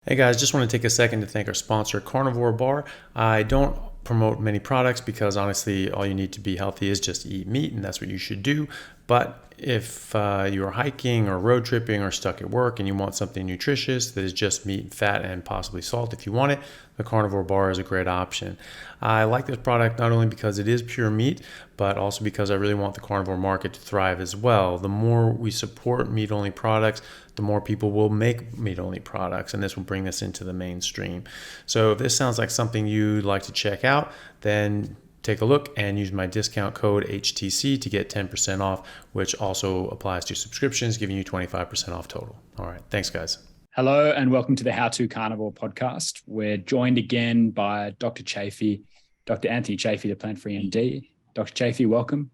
Hey guys, just want to take a second to thank our sponsor, Carnivore Bar. I don't promote many products because honestly, all you need to be healthy is just eat meat, and that's what you should do. But if you're hiking or road tripping or stuck at work and you want something nutritious that is just meat, fat, and possibly salt if you want it, the Carnivore Bar is a great option. I like this product not only because it is pure meat, but also because I really want the carnivore market to thrive as well. The more we support meat only products, the more people will make meat only products, and this will bring this into the mainstream. So if this sounds like something you'd like to check out, then take a look and use my discount code HTC to get 10% off, which also applies to subscriptions, giving you 25% off total. All right. Thanks, guys. Hello and welcome to the To Carnivore podcast. We're joined again by Dr. Chaffee, Dr. Anthony Chaffee, the plant-free MD. Dr. Chaffee, welcome.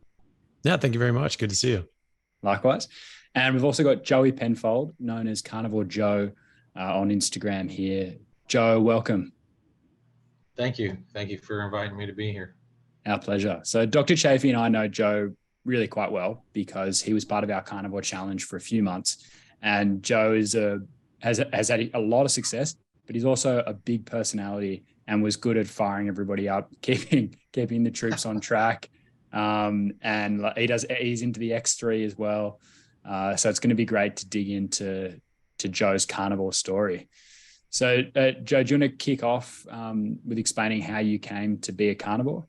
Yeah, thank you very much. Good to see you. Likewise. And we've also got Joey Penfold, known as Carnivore Joe on Instagram here. Joe, welcome. Thank you. Thank you for inviting me to be here. Our pleasure. So Dr. Chaffee and I know Joe really quite well because he was part of our Carnivore Challenge for a few months. And Joe has had a lot of success, but he's also a big personality and was good at firing everybody up, keeping the troops on track. And he's into the X3 as well. So it's going to be great to dig into Joe's carnivore story. So Joe, do you want to kick off with explaining how you came to be a carnivore?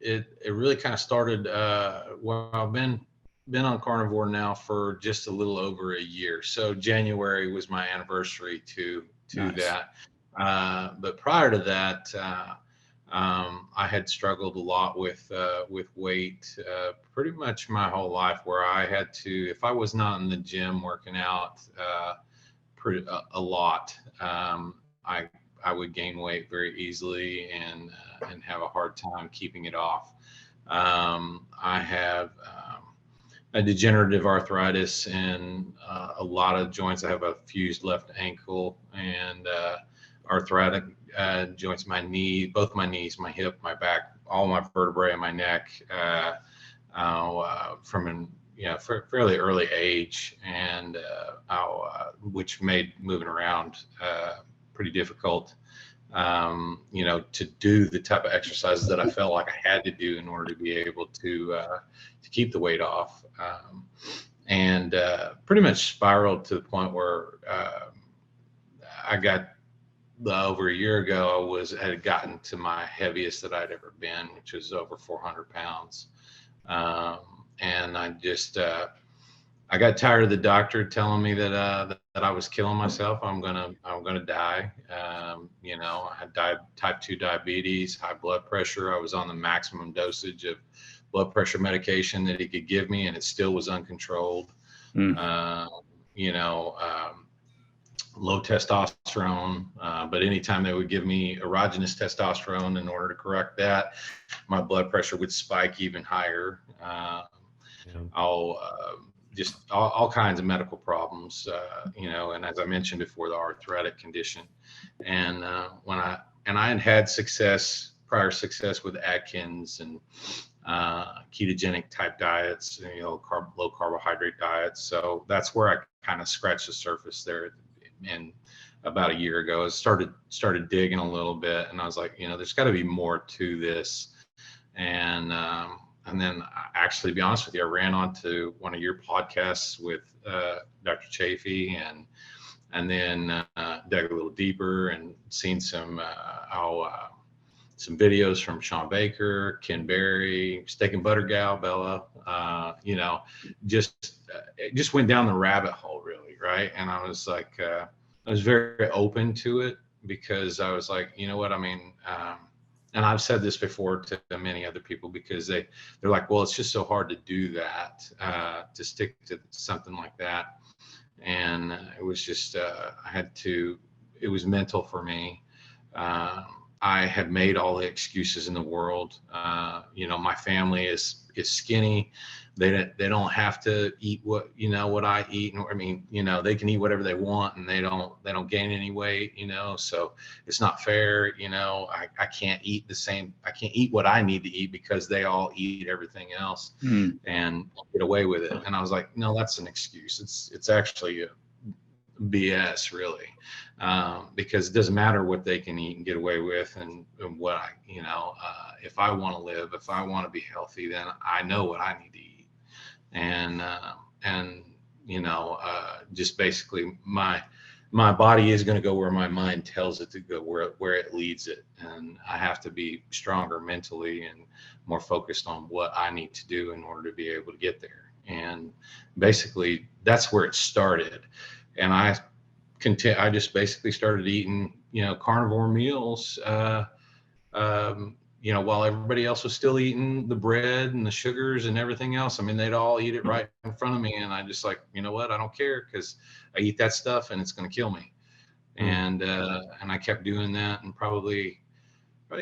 It really kind of started, I've been on carnivore now for just a little over a year. So January was my anniversary to nice. That. But prior to that, I had struggled a lot with weight, pretty much my whole life, where I had to, if I was not in the gym working out, a lot, I would gain weight very easily and have a hard time keeping it off. I have a degenerative arthritis and a lot of joints. I have a fused left ankle and arthritic joints, my knee, both my knees, my hip, my back, all my vertebrae in my neck from an fairly early age, and which made moving around pretty difficult. To do the type of exercises that I felt like I had to do in order to be able to keep the weight off, and pretty much spiraled to the point where I got over a year ago. Had gotten to my heaviest that I'd ever been, which was over 400 pounds, and I just I got tired of the doctor telling me that I was killing myself. I'm gonna die. I had type 2 diabetes, high blood pressure. I was on the maximum dosage of blood pressure medication that he could give me, and it still was uncontrolled. Low testosterone, but anytime they would give me erogenous testosterone in order to correct that, my blood pressure would spike even higher. Just all kinds of medical problems, and as I mentioned before, the arthritic condition. And I had prior success with Atkins and ketogenic type diets, low carbohydrate diets. So that's where I kind of scratched the surface there. And about a year ago, I started digging a little bit, and I was like, there's got to be more to this. And then, actually, to be honest with you, I ran onto one of your podcasts with Dr. Chaffee, and then dug a little deeper and seen some videos from Sean Baker, Ken Berry, Steak and Butter Gal, Bella. Just went down the rabbit hole, really, right? And I was like, I was very open to it because I was like, and I've said this before to many other people, because they're like, well, it's just so hard to do that, to stick to something like that. And it was just, it was mental for me. I had made all the excuses in the world. My family is skinny. They don't have to eat what I eat. They can eat whatever they want, and they don't gain any weight, so it's not fair. I can't eat the same. I can't eat what I need to eat because they all eat everything else and get away with it. And I was like, no, that's an excuse. It's actually BS really, because it doesn't matter what they can eat and get away with, and what if I want to live, if I want to be healthy, then I know what I need to eat, and just basically my body is going to go where my mind tells it to go, where it leads it, and I have to be stronger mentally and more focused on what I need to do in order to be able to get there. And basically that's where it started. And I just basically started eating, carnivore meals, while everybody else was still eating the bread and the sugars and everything else. I mean, they'd all eat it right in front of me. And I just like, you know what, I don't care, because I eat that stuff and it's going to kill me. And I kept doing that. And probably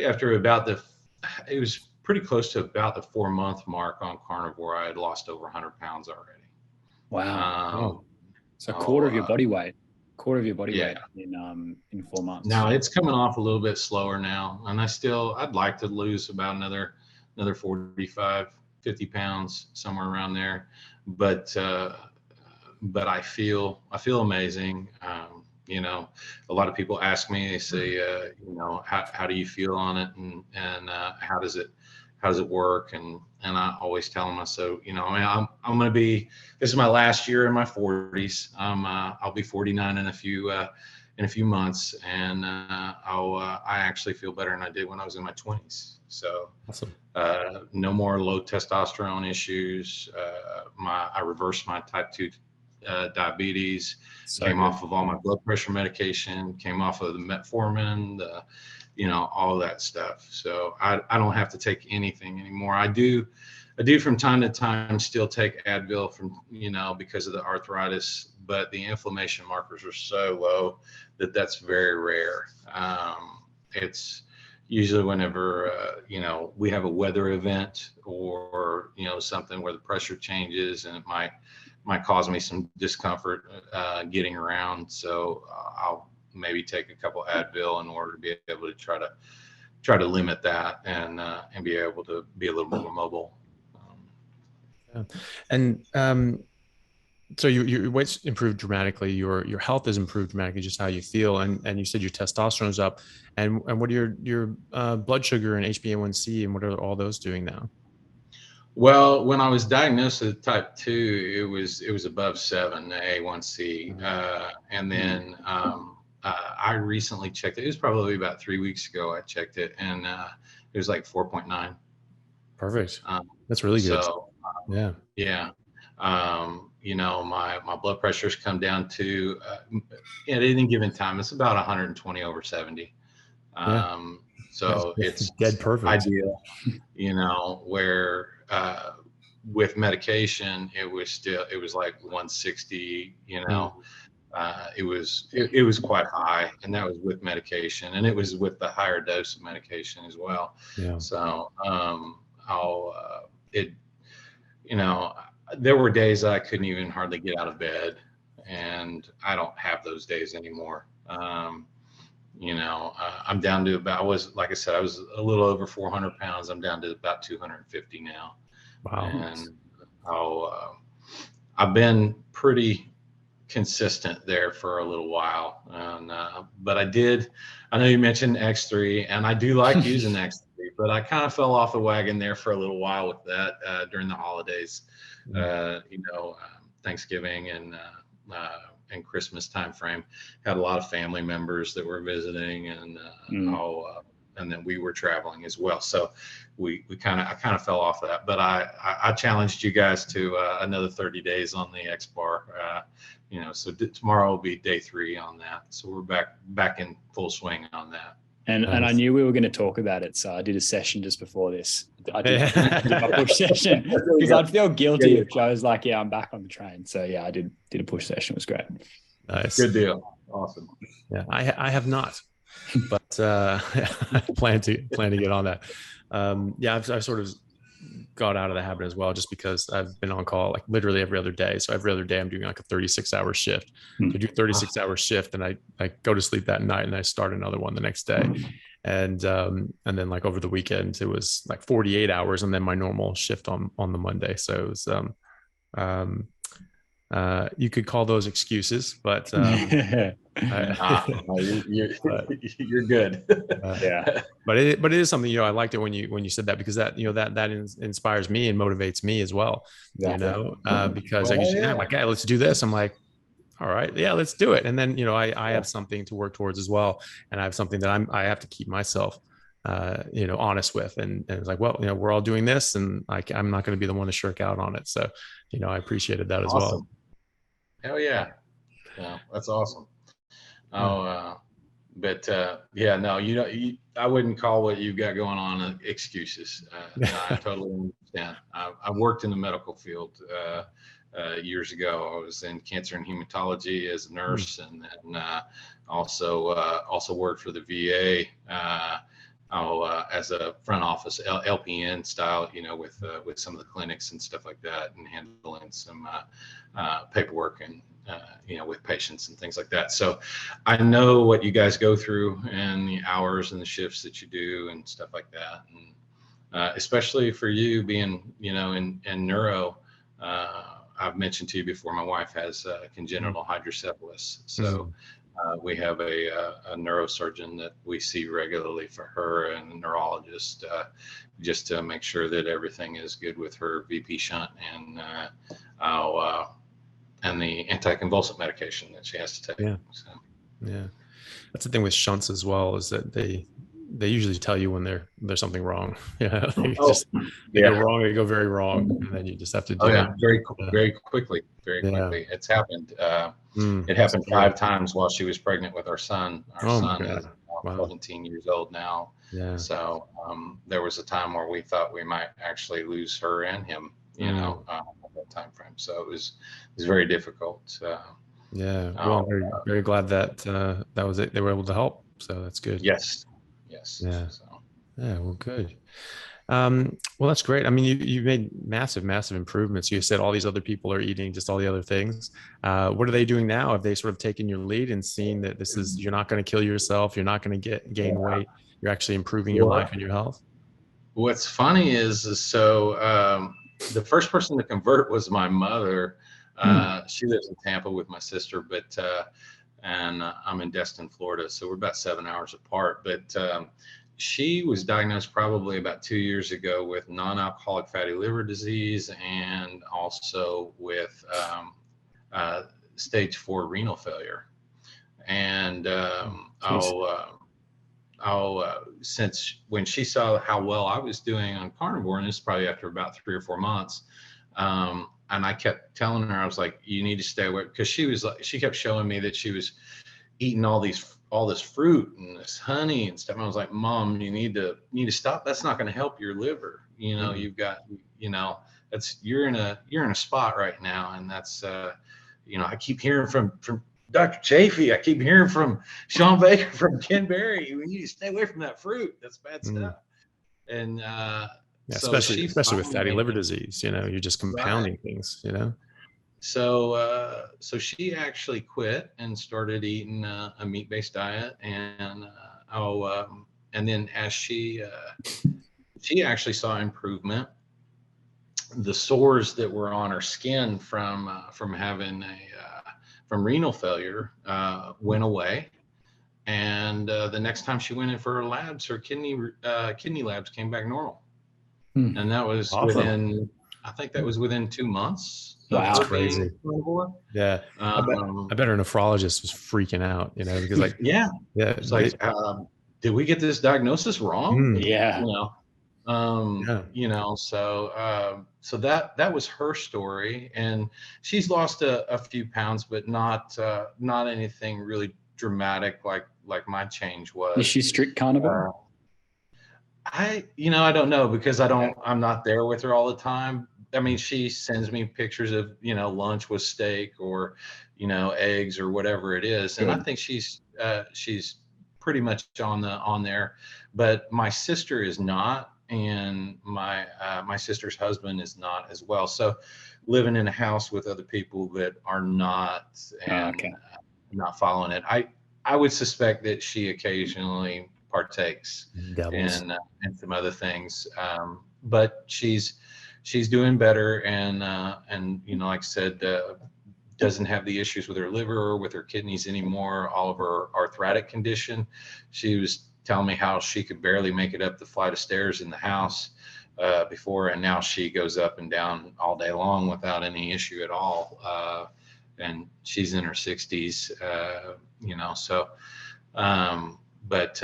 after it was pretty close to about the 4-month mark on carnivore, I had lost over 100 pounds already. Wow. So a quarter of your body weight. Weight in 4 months. Now it's coming off a little bit slower now, and I'd like to lose about another 45, 50 pounds, somewhere around there. But I feel amazing. A lot of people ask me, they say, how do you feel on it, and how does it work? And I always tell them, so, I'm going to be, this is my last year in my 40s. I'll be 49 in a few months. And I actually feel better than I did when I was in my 20s. So awesome. No more low testosterone issues. I reversed my type 2 diabetes, came off of all my blood pressure medication, came off of the metformin, all of that stuff. So I don't have to take anything anymore. I do from time to time still take Advil because of the arthritis, but the inflammation markers are so low that's very rare. It's usually whenever, we have a weather event or, something where the pressure changes, and it might cause me some discomfort getting around. So I'll maybe take a couple Advil in order to be able to try to limit that and be able to be a little more mobile. Yeah. And so your weight's improved dramatically. Your health has improved dramatically, just how you feel. And you said your testosterone's up. And what are your blood sugar and HbA1c, and what are all those doing now? Well, when I was diagnosed with type 2, it was above 7, the A1C. And then I recently checked it. It was probably about 3 weeks ago I checked it, and it was like 4.9. Perfect. That's really good. So yeah. My blood pressure's come down to at any given time, it's about 120/70. So it's dead perfect. Ideal, where with medication it was like 160. It was quite high, and that was with medication, and it was with the higher dose of medication as well. Yeah. So there were days I couldn't even hardly get out of bed, and I don't have those days anymore. I'm down to about, like I said, I was a little over 400 pounds. I'm down to about 250 now. Wow. And I've been pretty consistent there for a little while. And, but I know you mentioned X3, and I do like using X3, but I kind of fell off the wagon there for a little while with that during the holidays, Thanksgiving and Christmas time frame. Had a lot of family members that were visiting, and and then we were traveling as well. So I kind of fell off of that, but I challenged you guys to another 30 days on the X bar. So tomorrow will be day 3 on that. So we're back in full swing on that. And I knew we were going to talk about it, so I did a session just before this. I did a push session because I'd feel guilty if Joe's like, "Yeah, I'm back on the train." So yeah, I did a push session. It was great. Nice, good deal, awesome. Yeah, I have not, but I plan to get on that. I've sort of got out of the habit as well, just because I've been on call like literally every other day. So every other day I'm doing like a 36-hour shift. So I do 36-hour shift, and I go to sleep that night, and I start another one the next day. And then like over the weekend it was like 48 hours, and then my normal shift on the Monday. So it was You could call those excuses, but you're good. Yeah. But it is something, you know, I liked it when you said that, because that, you know, that inspires me and motivates me as well, you know, because I can see, I'm like, hey, let's do this. I'm like, all right, yeah, let's do it. And then, you know, I have something to work towards as well. And I have something that I have to keep myself, you know, honest with. And it's like, well, you know, we're all doing this, and I'm not going to be the one to shirk out on it. So, you know, I appreciated that as well. Hell yeah. Yeah, that's awesome. But yeah, no, I wouldn't call what you've got going on excuses. No, I totally understand. I worked in the medical field years ago. I was in cancer and hematology as a nurse, and then also worked for the VA as a front office LPN style, you know, with some of the clinics and stuff like that, and handling some paperwork and you know, with patients and things like that. So I know what you guys go through and the hours and the shifts that you do and stuff like that. And especially for you being, you know, in neuro, I've mentioned to you before, my wife has congenital hydrocephalus. So we have a neurosurgeon that we see regularly for her, and a neurologist, just to make sure that everything is good with her VP shunt and the anticonvulsant medication that she has to take. Yeah. So. Yeah. That's the thing with shunts as well, is that they usually tell you when there's something wrong. Yeah. They go wrong, they go very wrong. And then you just have to do it. Very quickly. It's happened. It happened 5 times while she was pregnant with our son. Our son is 17 years old now. Yeah. So there was a time where we thought we might actually lose her and him, you know, at that time frame. So it was very difficult. Yeah. Well, I'm very glad that that was it. They were able to help. So that's good. Yes. Yeah. So. Yeah. Well, good. Well, that's great. I mean, you made massive improvements. You said all these other people are eating just all the other things. What are they doing now? Have they sort of taken your lead and seen that you're not going to kill yourself, you're not going to gain weight, you're actually improving your life and your health? What's funny is so the first person to convert was my mother. She lives in Tampa with my sister, but and I'm in Destin, Florida, so we're about 7 hours apart. But she was diagnosed probably about 2 years ago with non-alcoholic fatty liver disease, and also with stage 4 renal failure. And since when she saw how well I was doing on carnivore, and this is probably after about 3 or 4 months, and I kept telling her, I was like, you need to stay away, because she kept showing me that she was eating all this fruit and this honey and stuff. And I was like, Mom, you need to stop. That's not going to help your liver. You know, you've got, you know, you're in a spot right now. And that's, you know, I keep hearing from Dr. Chaffee. I keep hearing from Sean Baker, from Ken Berry. We need to stay away from that fruit. That's bad stuff. And, especially with fatty liver disease, you know, you're just compounding things, you know? So she actually quit and started eating a meat-based diet, and then as she actually saw improvement, the sores that were on her skin from having from renal failure went away, and the next time she went in for her labs, her kidney labs came back normal, and that was awesome. I think that was within 2 months. Wow, that's crazy. Yeah, I bet her nephrologist was freaking out, you know, because like it's like, did we get this diagnosis wrong? You know, so that was her story, and she's lost a few pounds, but not anything really dramatic like my change was. Is she strict carnivore? I don't know, because I'm not there with her all the time. I mean, she sends me pictures of, you know, lunch with steak or, you know, eggs or whatever it is. And I think she's pretty much on there, but my sister is not. And my sister's husband is not as well. So living in a house with other people that are not, not following it, I would suspect that she occasionally partakes in some other things. But she's doing better, and you know, like I said, doesn't have the issues with her liver or with her kidneys anymore, all of her arthritic condition. She was telling me how she could barely make it up the flight of stairs in the house before, and now she goes up and down all day long without any issue at all. And she's in her 60s, so, but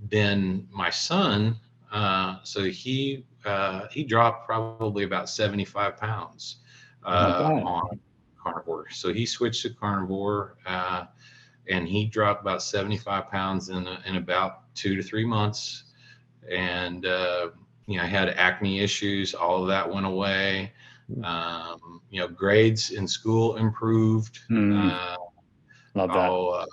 then my son, so he dropped probably about 75 pounds on carnivore. So he switched to carnivore, and he dropped about 75 pounds in about 2 to 3 months. And, I had acne issues. All of that went away. Grades in school improved. Love that.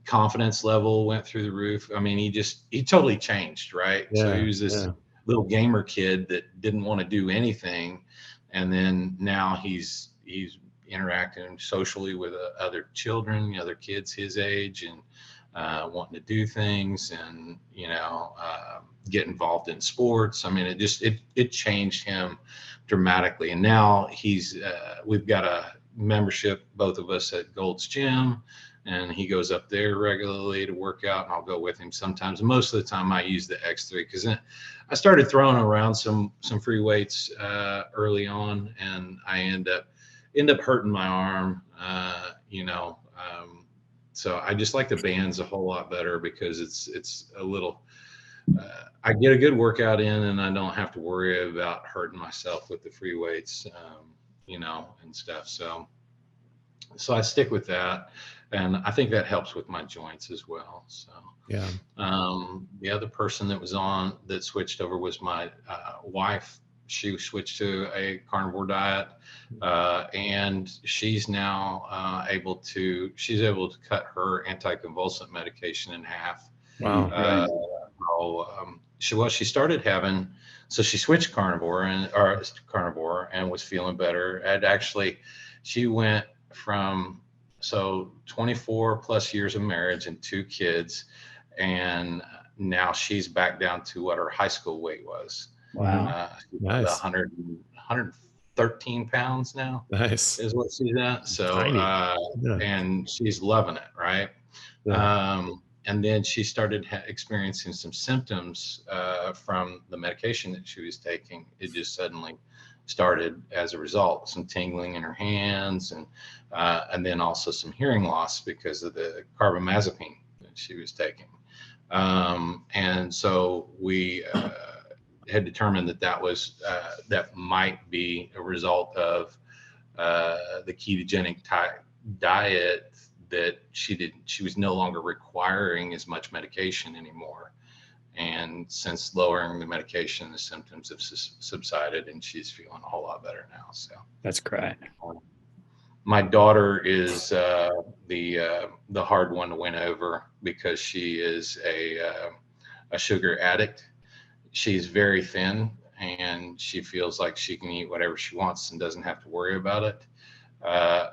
Confidence level went through the roof. I mean, he totally changed, right? Yeah, so he was this little gamer kid that didn't want to do anything. And then now he's interacting socially with other children, other kids his age, and wanting to do things, and get involved in sports. I mean, it changed him dramatically. And now we've got a membership, both of us, at Gold's Gym, and he goes up there regularly to work out, and I'll go with him sometimes. Most of the time I use the X3, because I started throwing around some free weights early on, and I end up hurting my arm, so I just like the bands a whole lot better, because it's a little, I get a good workout in, and I don't have to worry about hurting myself with the free weights, and stuff. So I stick with that, and I think that helps with my joints as well. So yeah. The other person that switched over was my wife. She switched to a carnivore diet, and she's now able to cut her anticonvulsant medication in half. Wow. She started having, so she switched carnivore and was feeling better. And actually, she went from 24 plus years of marriage and 2 kids, and now she's back down to what her high school weight was. Wow. Nice. 113 pounds now. Nice. Is what she's at. So, and she's loving it, right? Yeah. And then she started experiencing some symptoms from the medication that she was taking. It just suddenly started as a result, some tingling in her hands, and then also some hearing loss because of the carbamazepine that she was taking. And so we had determined that might be a result of the ketogenic diet, that she was no longer requiring as much medication anymore. And since lowering the medication, the symptoms have subsided, and she's feeling a whole lot better now. So that's great. My daughter is the hard one to win over, because she is a sugar addict. She's very thin, and she feels like she can eat whatever she wants and doesn't have to worry about it.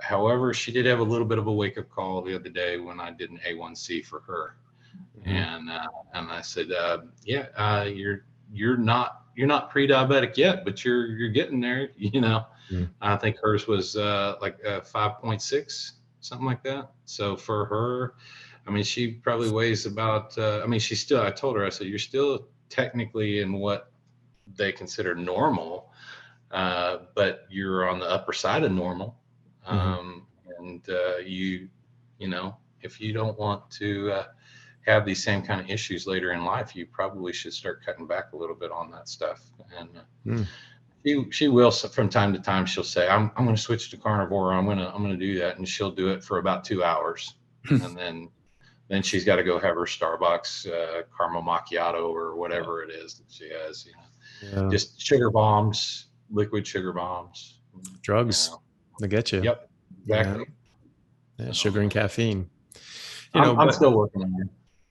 However, she did have a little bit of a wake-up call the other day when I did an A1C for her. And I said, you're not pre-diabetic yet, but you're getting there. I think hers was like 5.6, something like that. So for her, I mean, she probably weighs about. I told her, I said, you're still technically in what they consider normal, but you're on the upper side of normal. And if you don't want to have these same kind of issues later in life, you probably should start cutting back a little bit on that stuff. And she will, from time to time, she'll say, I'm going to switch to carnivore. I'm going to do that. And she'll do it for about 2 hours. And then she's got to go have her Starbucks caramel macchiato or whatever it is that she has, just sugar bombs, liquid sugar bombs, drugs. They get you. Yep. Exactly. Yeah, sugar and caffeine. I'm still working on it.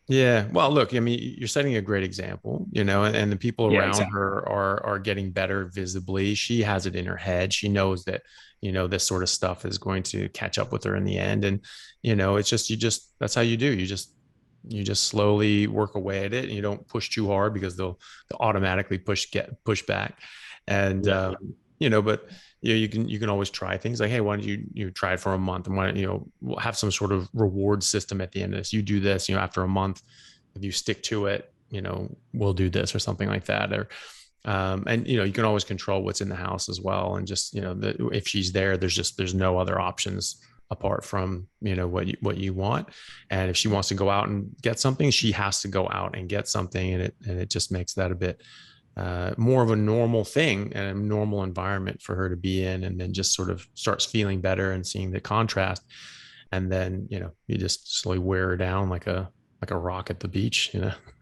Yeah. Well, look, I mean, you're setting a great example, and the people around her are getting better visibly. She has it in her head. She knows that, this sort of stuff is going to catch up with her in the end. And, it's just, that's how you do. You just slowly work away at it, and you don't push too hard, because they'll automatically push back. And, but you can always try things like, hey, why don't you try it for a month, and why don't we'll have some sort of reward system at the end of this. You do this, after a month, if you stick to it, we'll do this or something like that. Or and you can always control what's in the house as well, and just if she's there, there's no other options apart from what you want. And if she wants to go out and get something, she has to go out and get something, and it just makes that a bit more of a normal thing and a normal environment for her to be in, and then just sort of starts feeling better and seeing the contrast. And then you just slowly wear her down like a rock at the beach,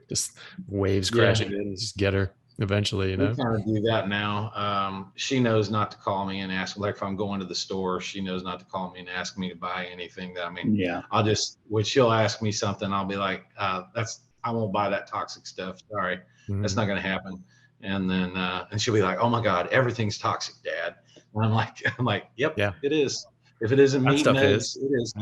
just waves crashing in and just get her eventually. We kind of do that now. She knows not to call me and ask, like if I'm going to the store, she knows not to call me and ask me to buy anything. When she'll ask me something, I'll be like, I won't buy that toxic stuff, sorry. That's not going to happen. And then and she'll be like, oh my God, everything's toxic, Dad. And I'm like, yep, it is. If it isn't meat and eggs, it is.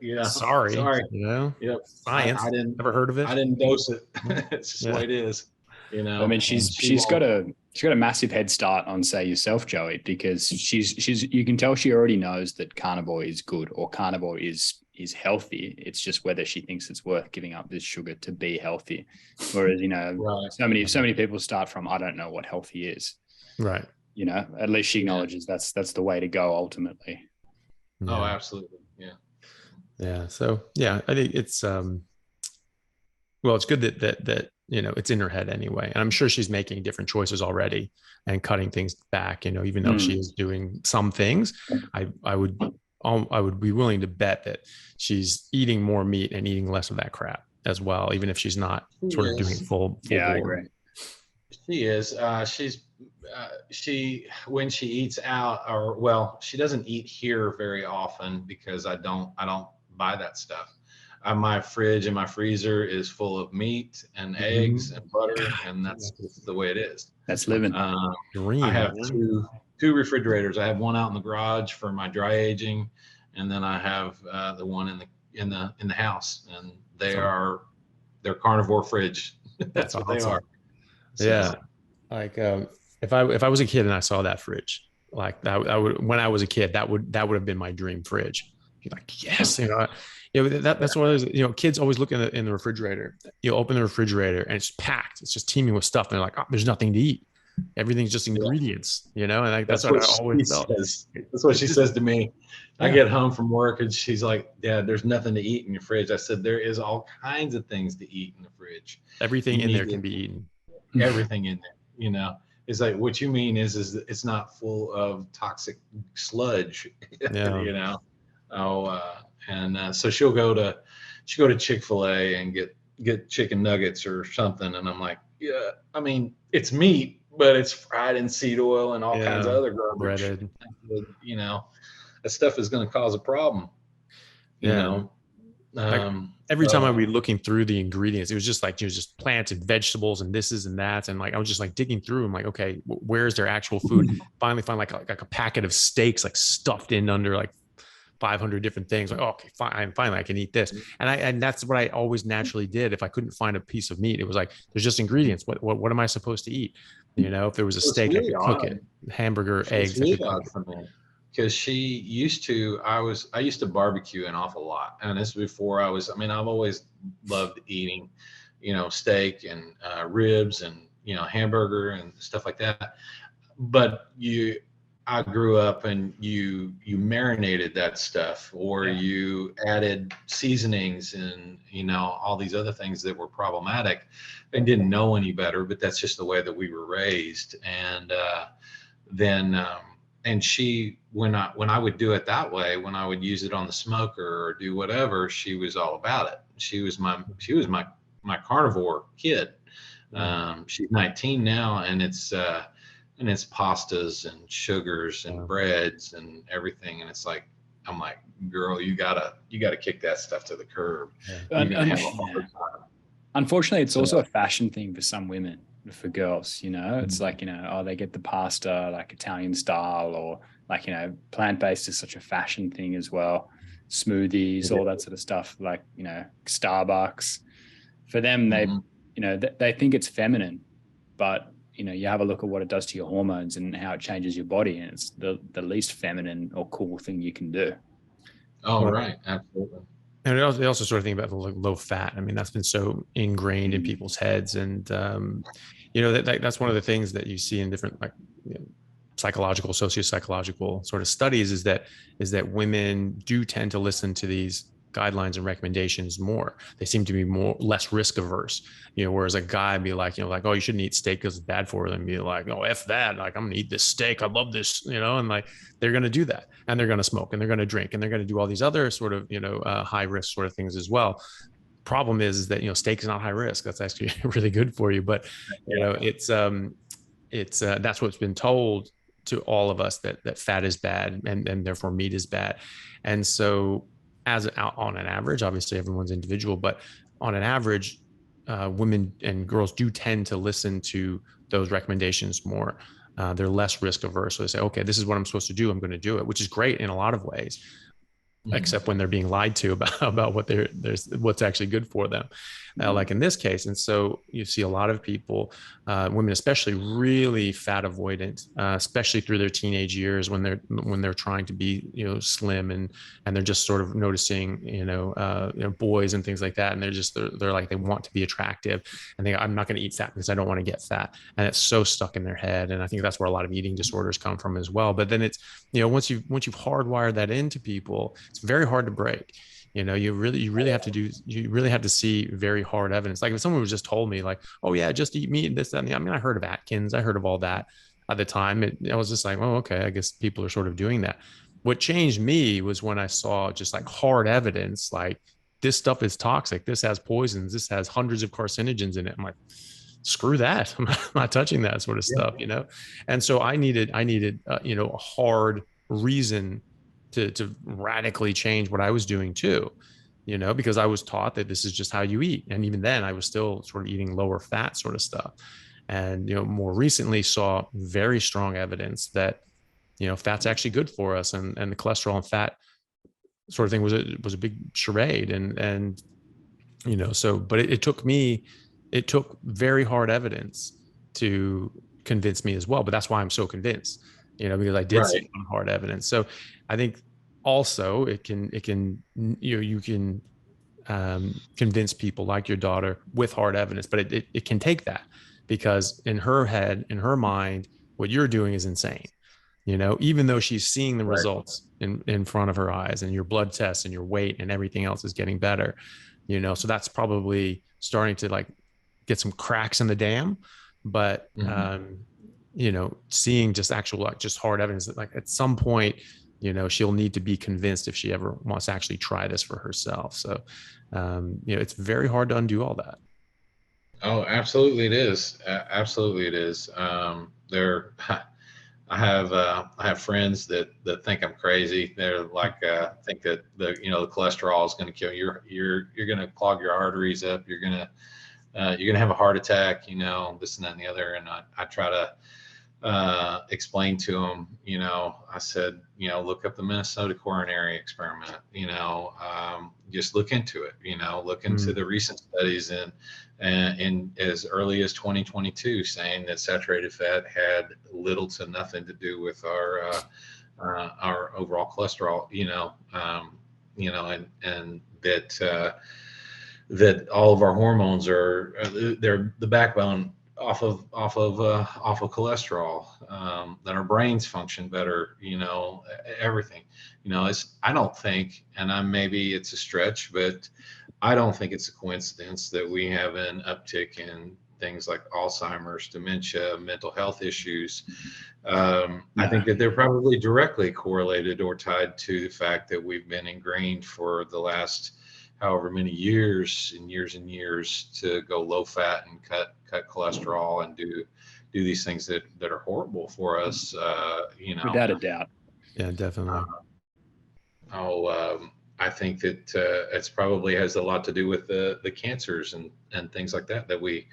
Yeah. Sorry. Yep. Science. I didn't never heard of it. I didn't dose it. It's just the way it is. I mean, she's got a massive head start on, say, yourself, Joey, because you can tell she already knows that carnivore is good, or carnivore is healthy. It's just whether she thinks it's worth giving up this sugar to be healthy. Whereas, so many people start from, I don't know what healthy is. Right. At least she acknowledges that's the way to go ultimately. Yeah. Oh, absolutely. Yeah. Yeah. So yeah, I think it's it's good that it's in her head anyway. And I'm sure she's making different choices already and cutting things back, even though she is doing some things. I would be willing to bet that she's eating more meat and eating less of that crap as well, even if she's not sort of doing full yeah, board. I agree. She is. When she eats out, she doesn't eat here very often because I don't buy that stuff. My fridge and my freezer is full of meat and eggs and butter, and that's the way it is. That's living. I have two refrigerators. I have one out in the garage for my dry aging, and then I have the one in the house, and they're carnivore fridge. That's what they are. So, yeah, like if I was a kid and I saw that fridge, like I would, when I was a kid, that would have been my dream fridge. You're like, yes, that's one of those, kids always look in the refrigerator. You open the refrigerator and it's packed. It's just teeming with stuff. And they're like, oh, there's nothing to eat. Everything's just ingredients, and that's what I always felt. That's what she says to me. I get home from work and she's like, Dad, there's nothing to eat in your fridge. I said, there is all kinds of things to eat in the fridge. Everything in there can be eaten. Everything in there, It's like, what you mean is it's not full of toxic sludge, so she'll go to Chick-fil-A and get chicken nuggets or something, and I'm like, yeah, I mean, it's meat, but it's fried in seed oil and all kinds of other garbage. Breaded. That stuff is going to cause a problem. Every time I would be looking through the ingredients, it was just like, just plants and vegetables and this and that. And like, I was just like digging through. I'm like, okay, where's their actual food? Finally find like a packet of steaks, like stuffed in under like 500 different things. Like, oh, okay, fine. Finally I can eat this. And that's what I always naturally did. If I couldn't find a piece of meat, it was like, there's just ingredients. What am I supposed to eat? If there was a steak, really I could cook it. Hamburger, eggs. Really odd for me. Because I used to barbecue an awful lot. And this was before I've always loved eating, steak and ribs and, hamburger and stuff like that. But I grew up and you marinated that stuff, or you added seasonings and, all these other things that were problematic and didn't know any better, but that's just the way that we were raised. And and she, when I would do it that way, when I would use it on the smoker or do whatever, she was all about it. She was my carnivore kid. She's 19 now, and it's pastas and sugars and breads and everything. And it's like, I'm like, girl, you gotta kick that stuff to the curb. Unfortunately, it's also a fashion thing for some women. For girls, it's like, they get the pasta like Italian style, or like, plant-based is such a fashion thing as well. Smoothies, all that sort of stuff, like, Starbucks. For them, they think it's feminine, but you have a look at what it does to your hormones and how it changes your body, and it's the least feminine or cool thing you can do. Oh, right. Absolutely. And they also sort of think about low fat. I mean, that's been so ingrained in people's heads. And, that's one of the things that you see in different psychological, socio-psychological sort of studies is that women do tend to listen to these guidelines and recommendations more. They seem to be less risk averse, whereas a guy be like, oh, you shouldn't eat steak because it's bad for them. Be like, oh, F that. Like, I'm gonna eat this steak. I love this, and like, they're going to do that, and they're going to smoke, and they're going to drink, and they're going to do all these other sort of, high risk sort of things as well. Problem is that, steak is not high risk. That's actually really good for you. But, it's that's what's been told to all of us, that fat is bad and therefore meat is bad. And so on an average, obviously everyone's individual, but on an average, women and girls do tend to listen to those recommendations more. They're less risk averse. So they say, okay, this is what I'm supposed to do. I'm going to do it, which is great in a lot of ways, except when they're being lied to about what's actually good for them, like in this case. And so you see a lot of people, women especially, really fat avoidant, especially through their teenage years when they're trying to be slim, and they're just sort of noticing boys and things like that, and they're like, they want to be attractive, and I'm not going to eat fat because I don't want to get fat, and it's so stuck in their head. And I think that's where a lot of eating disorders come from as well. But then it's once you've hardwired that into people, it's very hard to break. You really have to see very hard evidence. Like if someone was just told me like, oh yeah, just eat meat and this, that, and the, I mean, I heard of Atkins, I heard of all that at the time. I was just like, oh, okay, I guess people are sort of doing that. What changed me was when I saw just like hard evidence, like this stuff is toxic, this has poisons, this has hundreds of carcinogens in it. I'm like, screw that. I'm not touching that sort of stuff, And so I needed a hard reason to radically change what I was doing too, because I was taught that this is just how you eat. And even then I was still sort of eating lower fat sort of stuff. And, more recently saw very strong evidence that, fat's actually good for us. And the cholesterol and fat sort of thing was a big charade. And but it took very hard evidence to convince me as well. But that's why I'm so convinced, because I did see some hard evidence. So I think also it can you can convince people like your daughter with hard evidence, but it can take that, because in her head, in her mind, what you're doing is insane. Even though she's seeing the results in front of her eyes, and your blood tests and your weight and everything else is getting better, so that's probably starting to like get some cracks in the dam. But seeing just just hard evidence that like at some point, she'll need to be convinced if she ever wants to actually try this for herself. So, it's very hard to undo all that. Oh, absolutely it is. Absolutely it is. I have friends that think I'm crazy. They're like, think that the cholesterol is going to kill you. You're going to clog your arteries up. You're going to have a heart attack, this and that and the other. And I try to explain to them, I said, look up the Minnesota coronary experiment, just look into it, look into the recent studies and as early as 2022 saying that saturated fat had little to nothing to do with our overall cholesterol, and that all of our hormones they're the backbone off of cholesterol, that our brains function better, everything, I don't think, and maybe it's a stretch, but I don't think it's a coincidence that we have an uptick in things like Alzheimer's, dementia, mental health issues. I think that they're probably directly correlated or tied to the fact that we've been ingrained for the last however many years and years to go low fat and cut cholesterol and do these things that are horrible for us, without a doubt. Yeah, definitely. I think that it's probably has a lot to do with the cancers and things like that we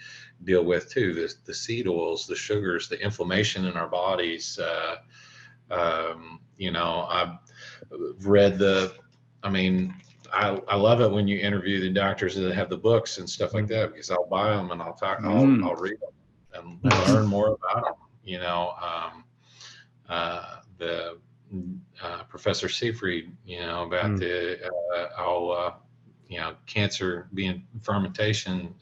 deal with too. The seed oils, the sugars, the inflammation in our bodies. I've read I love it when you interview the doctors that have the books and stuff like that, because I'll buy them and I'll read them. learn more about them. The Professor Seyfried, about the cancer being fermentation,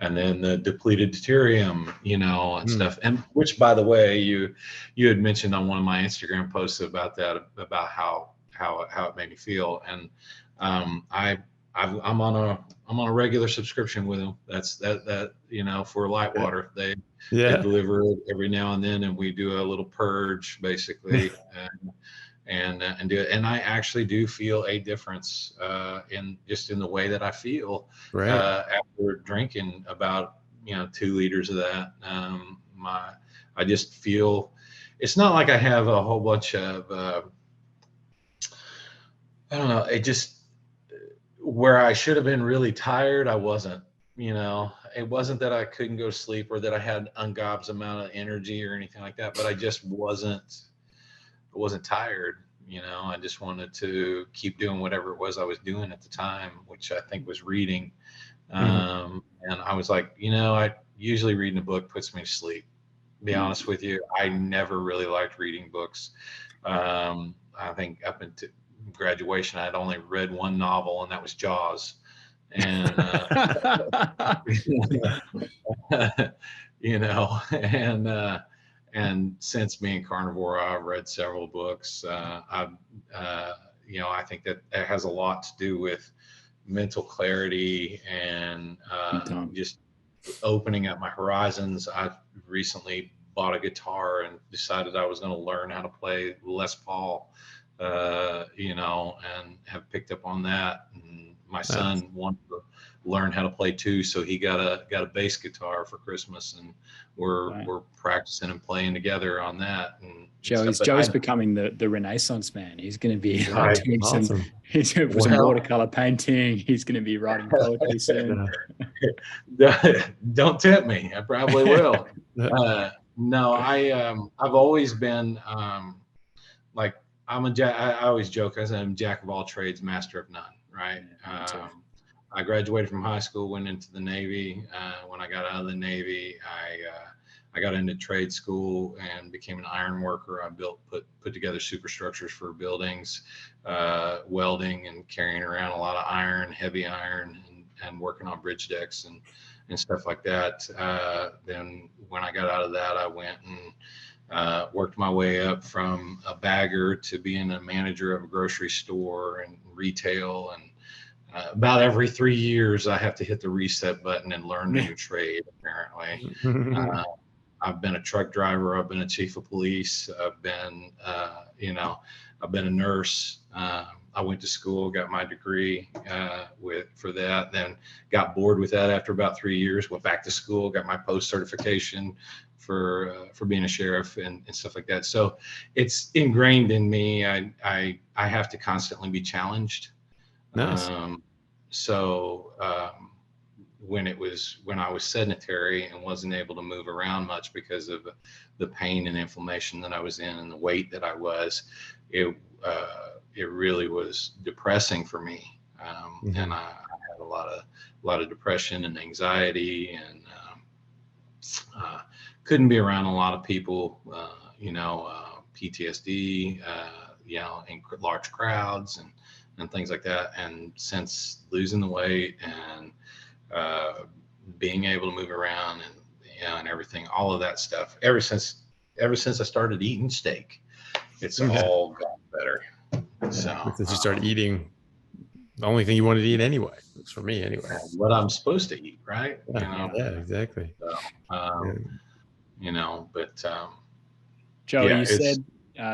and then the depleted deuterium, and stuff. And which, by the way, you had mentioned on one of my Instagram posts about that, about how it made me feel. And I'm on a regular subscription with them. That's that for Lightwater. They deliver it every now and then, and we do a little purge basically, and do it. And I actually do feel a difference in the way that I feel after drinking about 2 liters of that. I just feel, it's not like I have a whole bunch of I don't know. It just, where I should have been really tired, I wasn't. It wasn't that I couldn't go to sleep or that I had ungobs amount of energy or anything like that, but I just wasn't tired. I just wanted to keep doing whatever it was I was doing at the time, which I think was reading. And I was like, I usually reading a book puts me to sleep. To be honest with you, I never really liked reading books. I think up until graduation, I'd only read one novel, and that was Jaws. And and since being carnivore, I've read several books. I think that it has a lot to do with mental clarity and just opening up my horizons. I recently bought a guitar and decided I was going to learn how to play Les Paul, and have picked up on that. And my son wanted to learn how to play too, so he got a bass guitar for Christmas, and we're practicing and playing together on that. And Joe's becoming the Renaissance man. He's going to be doing he's going to put some watercolor painting. He's going to be writing poetry soon. Don't tempt me. I probably will. No, I've always been like, I always joke, I'm Jack of all trades, master of none, right? I graduated from high school, went into the Navy. When I got out of the Navy, I got into trade school and became an iron worker. I put together superstructures for buildings, welding and carrying around a lot of iron, heavy iron, and working on bridge decks and stuff like that. Then when I got out of that, I went and worked my way up from a bagger to being a manager of a grocery store and retail. And about every 3 years, I have to hit the reset button and learn a new trade, apparently. I've been a truck driver. I've been a chief of police. I've been a nurse. I went to school, got my degree for that, then got bored with that after about 3 years, went back to school, got my post certification for being a sheriff and stuff like that. So it's ingrained in me. I have to constantly be challenged. Nice. When I was sedentary and wasn't able to move around much because of the pain and inflammation that I was in and the weight that I was, it really was depressing for me. And I had a lot of depression and anxiety, and couldn't be around a lot of people, PTSD, in large crowds and things like that. And since losing the weight and being able to move around and everything, all of that stuff, ever since I started eating steak, it's all gotten better. So since you started eating the only thing you wanted to eat anyway, it's for me anyway, what I'm supposed to eat, right? Yeah, exactly. So, but Joe,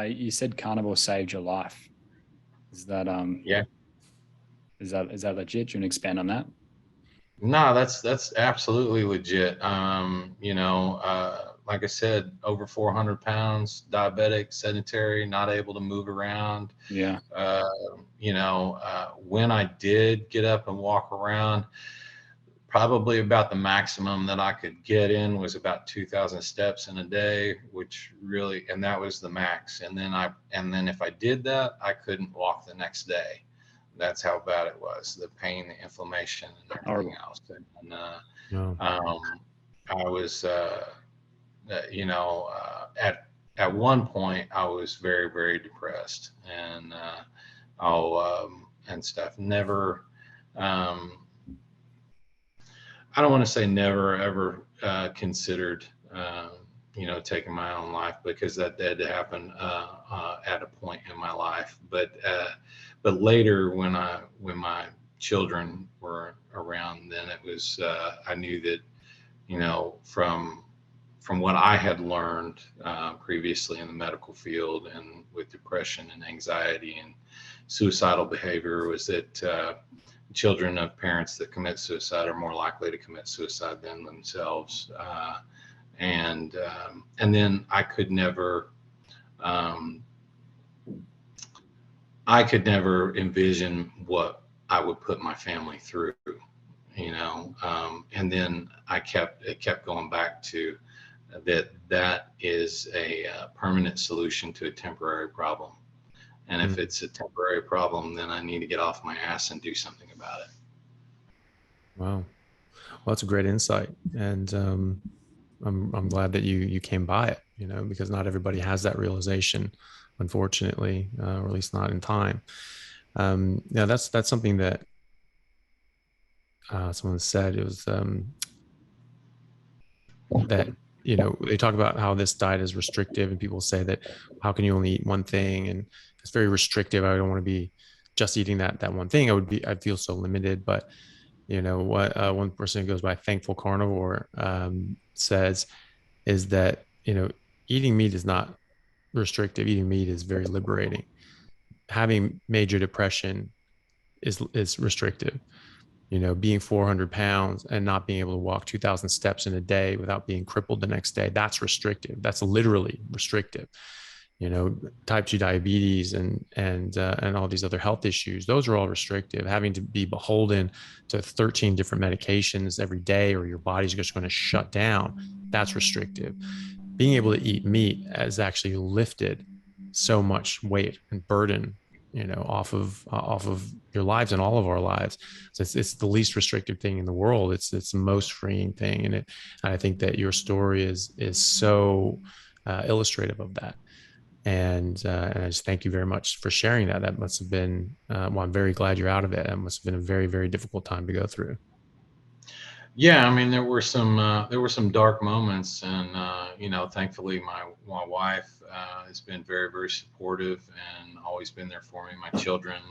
you said carnivore saved your life. Is that is that legit? Do you want to expand on that? No, that's absolutely legit. Like I said, over 400 pounds, diabetic, sedentary, not able to move around. Yeah. When I did get up and walk around, probably about the maximum that I could get in was about 2,000 steps in a day, and that was the max. And then if I did that, I couldn't walk the next day. That's how bad it was, the pain, the inflammation, and everything else. And I was, at one point I was very, very depressed, and and stuff. Never, um, I don't want to say never ever considered, taking my own life, because that did happen at a point in my life. But later, when my children were around, then it was, I knew that, from what I had learned previously in the medical field and with depression and anxiety and suicidal behavior, was that children of parents that commit suicide are more likely to commit suicide than themselves. And then um, I could never envision what I would put my family through, and then it kept going back to that is a permanent solution to a temporary problem. And if it's a temporary problem, then I need to get off my ass and do something about it. Wow. Well, that's a great insight. And I'm glad that you came by it, because not everybody has that realization, unfortunately, or at least not in time. Yeah, that's something that someone said. It was that they talk about how this diet is restrictive, and people say that how can you only eat one thing, and it's very restrictive. I don't want to be just eating that one thing. I'd feel so limited. But what one person who goes by Thankful Carnivore says is that eating meat is not restrictive. Eating meat is very liberating. Having major depression is restrictive. Being 400 pounds and not being able to walk 2,000 steps in a day without being crippled the next day, that's restrictive. That's literally restrictive. Type 2 diabetes and all these other health issues, those are all restrictive. Having to be beholden to 13 different medications every day, or your body's just going to shut down, that's restrictive. Being able to eat meat has actually lifted so much weight and burden, off of your lives and all of our lives. So it's the least restrictive thing in the world. It's the most freeing thing. And I think that your story is so illustrative of that. And I just thank you very much for sharing that. That must have been, well, I'm very glad you're out of it. It must have been a very, very difficult time to go through. Yeah, I mean, there were some dark moments, and thankfully my wife has been very, very supportive and always been there for me. My children,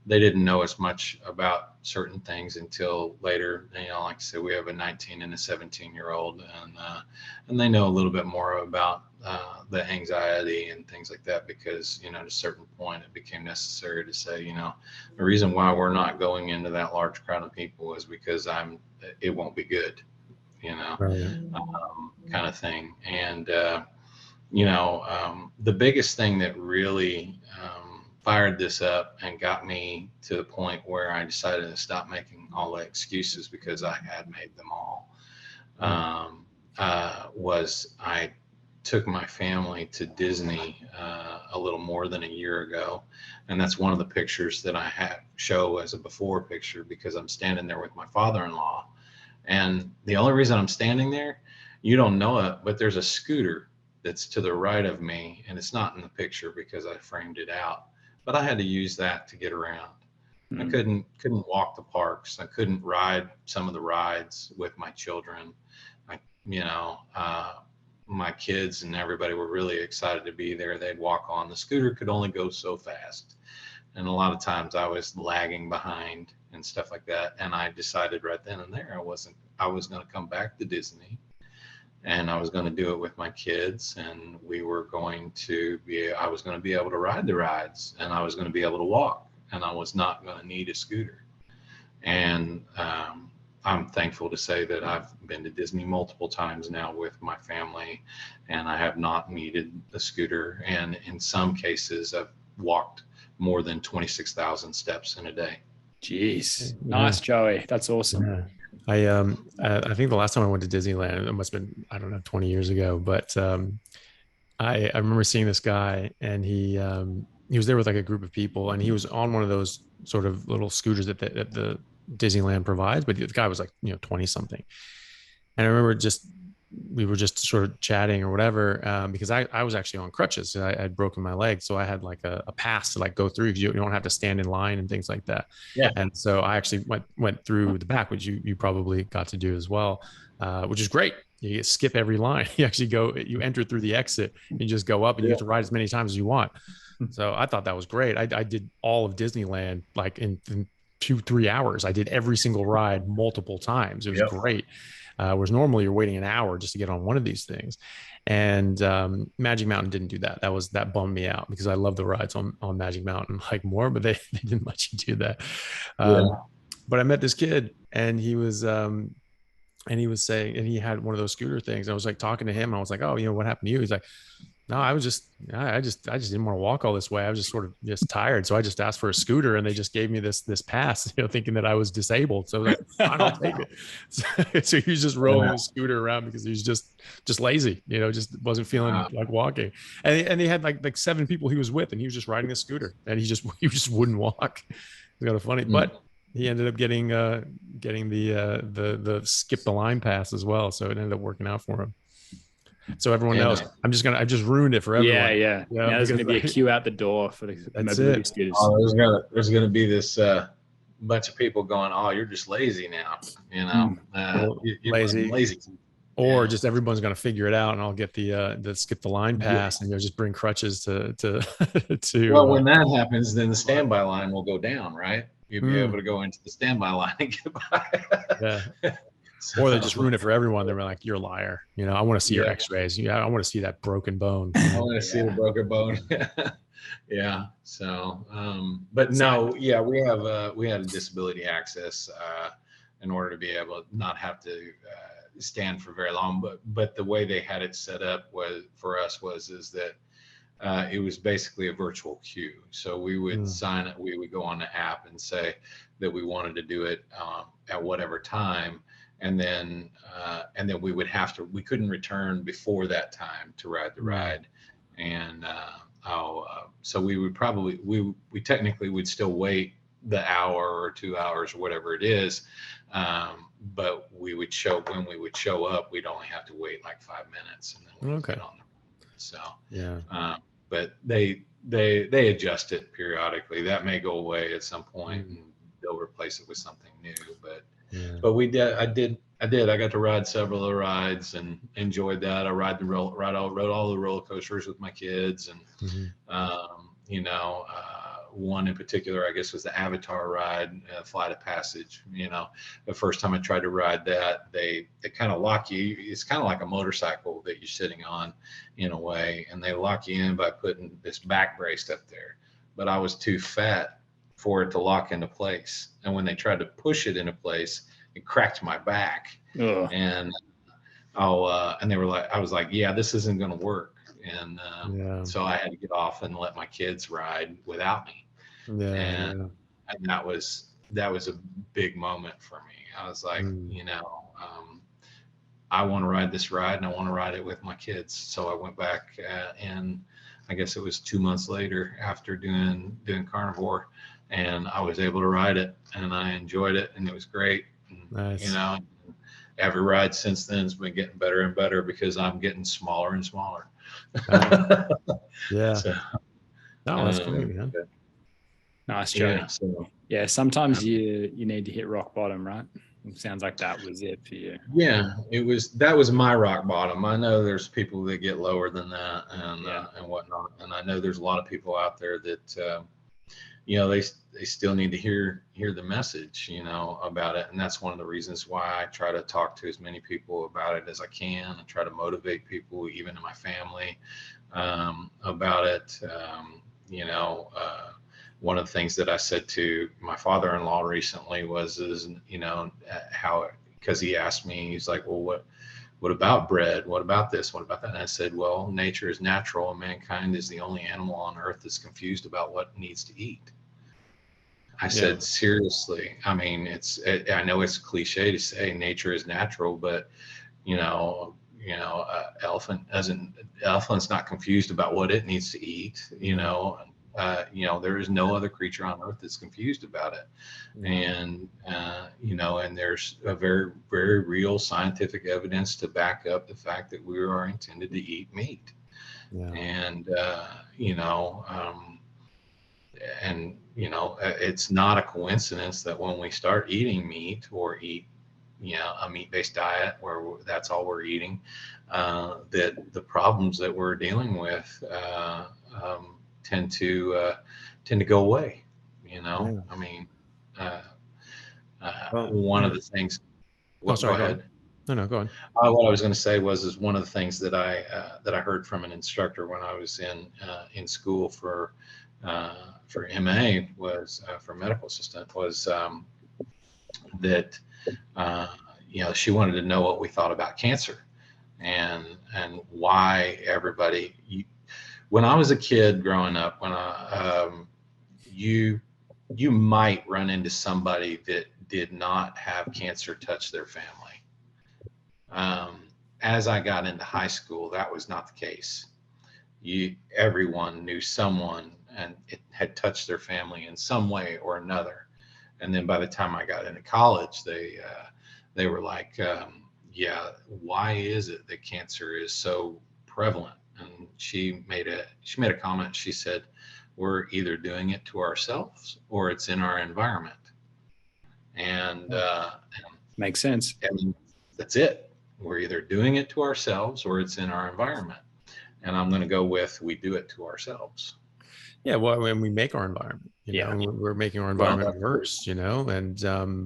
they didn't know as much about certain things until later. Like I said, we have a 19 and a 17-year-old, and they know a little bit more about the anxiety and things like that, because at a certain point it became necessary to say, the reason why we're not going into that large crowd of people is because it won't be good, Right. kind of thing. And the biggest thing that really fired this up and got me to the point where I decided to stop making all the excuses, because I had made them all, was I took my family to Disney a little more than a year ago. And that's one of the pictures that I show as a before picture, because I'm standing there with my father-in-law. And the only reason I'm standing there, you don't know it, but there's a scooter that's to the right of me, and it's not in the picture because I framed it out, but I had to use that to get around. I couldn't walk the parks. I couldn't ride some of the rides with my children. My kids and everybody were really excited to be there. They'd walk on. The scooter could only go so fast, and a lot of times I was lagging behind and stuff like that. And I decided right then and there, I was going to come back to Disney, and I was going to do it with my kids, and I was going to be able to ride the rides, and I was going to be able to walk, and I was not going to need a scooter. And I'm thankful to say that I've been to Disney multiple times now with my family, and I have not needed a scooter. And in some cases, I've walked more than 26,000 steps in a day. Jeez. Nice, Joey. That's awesome. Yeah. I think the last time I went to Disneyland, it must have been, I don't know, 20 years ago, but I remember seeing this guy, and he was there with like a group of people, and he was on one of those sort of little scooters that the Disneyland provides, but the guy was like, 20 something. And I remember we were just sort of chatting or whatever, because I was actually on crutches. I had broken my leg. So I had like a pass to like go through. You don't have to stand in line and things like that. Yeah. And so I actually went through the back, which you probably got to do as well, which is great. You skip every line. You enter through the exit and you just go up, and you get to ride as many times as you want. So I thought that was great. I did all of Disneyland like in 2-3 hours. I did every single ride multiple times. It was great. Whereas normally you're waiting an hour just to get on one of these things. And Magic Mountain didn't do that. That bummed me out, because I love the rides on Magic Mountain like more, but they didn't let you do that. But I met this kid, and he was saying, and he had one of those scooter things. I was like talking to him. I was like, oh, what happened to you? He's like, no, I just didn't want to walk all this way. I was just sort of just tired. So I just asked for a scooter, and they just gave me this pass, thinking that I was disabled. So I was like, fine, I'll take it. So he was just rolling his scooter around because he was just lazy, just wasn't feeling like walking. And he had like 7 people he was with, and he was just riding a scooter, and he just wouldn't walk. It's kind of funny, but he ended up getting the skip the line pass as well. So it ended up working out for him. So everyone knows. I just ruined it for everyone. Yeah. Now there's going to be a queue out the door for the mobility scooters. Oh, there's going to be this bunch of people going, "Oh, you're just lazy now." You're lazy. Or just everyone's going to figure it out, and I'll get the skip the line pass, and just bring crutches to. Well, when that happens, then the standby line will go down, right? You'll be able to go into the standby line and get by. Yeah. Or they just ruin it for everyone. They're like, "You're a liar." I want to see your X-rays. I want to see that broken bone. I want to see the broken bone. Yeah. So, but no, yeah, we had a disability access in order to be able to not have to stand for very long. But the way they had it set up was that it was basically a virtual queue. So we would sign it. We would go on the app and say that we wanted to do it at whatever time. And then we couldn't return before that time to ride the ride. And so we would probably, we technically would still wait the hour or 2 hours or whatever it is. But when we would show up, we'd only have to wait like 5 minutes, and then we'd get on the ride. So, but they adjust it periodically. That may go away at some point, and they'll replace it with something new. But I got to ride several of the rides and enjoyed that. I rode all the roller coasters with my kids, and one in particular, I guess, was the Avatar ride, Flight of Passage. The first time I tried to ride that, they kind of lock you. It's kind of like a motorcycle that you're sitting on in a way, and they lock you in by putting this back brace up there. But I was too fat for it to lock into place. And when they tried to push it into place, it cracked my back. Ugh. And they were like, I was like, yeah, this isn't going to work. And so I had to get off and let my kids ride without me. And that was a big moment for me. I was like, I want to ride this ride, and I want to ride it with my kids. So I went back and I guess it was 2 months later after doing Carnivore, and I was able to ride it, and I enjoyed it, and it was great. And, nice. Every ride since then has been getting better and better because I'm getting smaller and smaller. Yeah. So, that's great, man. Nice, Joe. Yeah, sometimes you need to hit rock bottom, right? It sounds like that was it for you. Yeah, that was my rock bottom. I know there's people that get lower than that and whatnot. And I know there's a lot of people out there that, they still need to hear the message, about it. And that's one of the reasons why I try to talk to as many people about it as I can, and try to motivate people, even in my family, about it. One of the things that I said to my father-in-law recently was because he asked me, he's like, well, what about bread? What about this? What about that? And I said, well, nature is natural, and mankind is the only animal on earth that's confused about what it needs to eat. I said, seriously. I mean, I know it's cliche to say nature is natural, but elephant's not confused about what it needs to eat, there is no other creature on earth that's confused about it. And, and there's a very, very real scientific evidence to back up the fact that we are intended to eat meat. And, it's not a coincidence that when we start eating meat or eat, a meat-based diet where that's all we're eating, that the problems that we're dealing with tend to go away. I mean, one of the things. Well, sorry, go ahead. No, go on. What I was going to say is one of the things that I heard from an instructor when I was in school for MA was for medical assistant was that she wanted to know what we thought about cancer and why everybody. When I was a kid growing up, you might run into somebody that did not have cancer touch their family. As I got into high school, that was not the case. Everyone knew someone and it had touched their family in some way or another. And then by the time I got into college, they were like, why is it that cancer is so prevalent? And she made a comment. She said, we're either doing it to ourselves or it's in our environment. And makes sense. And that's it. We're either doing it to ourselves or it's in our environment. And I'm going to go with, we do it to ourselves. Yeah. Well, when we make our environment, we're making our environment worse, and,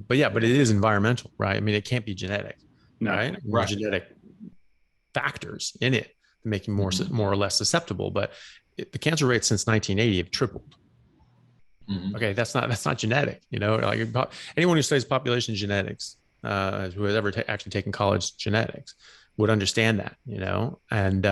but it is environmental, right? I mean, it can't be genetic, right? Right. Genetic factors in it make you more or less susceptible, but the cancer rates since 1980 have tripled. Mm-hmm. Okay. That's not genetic, like anyone who studies population genetics, who has ever actually taken college genetics would understand that, and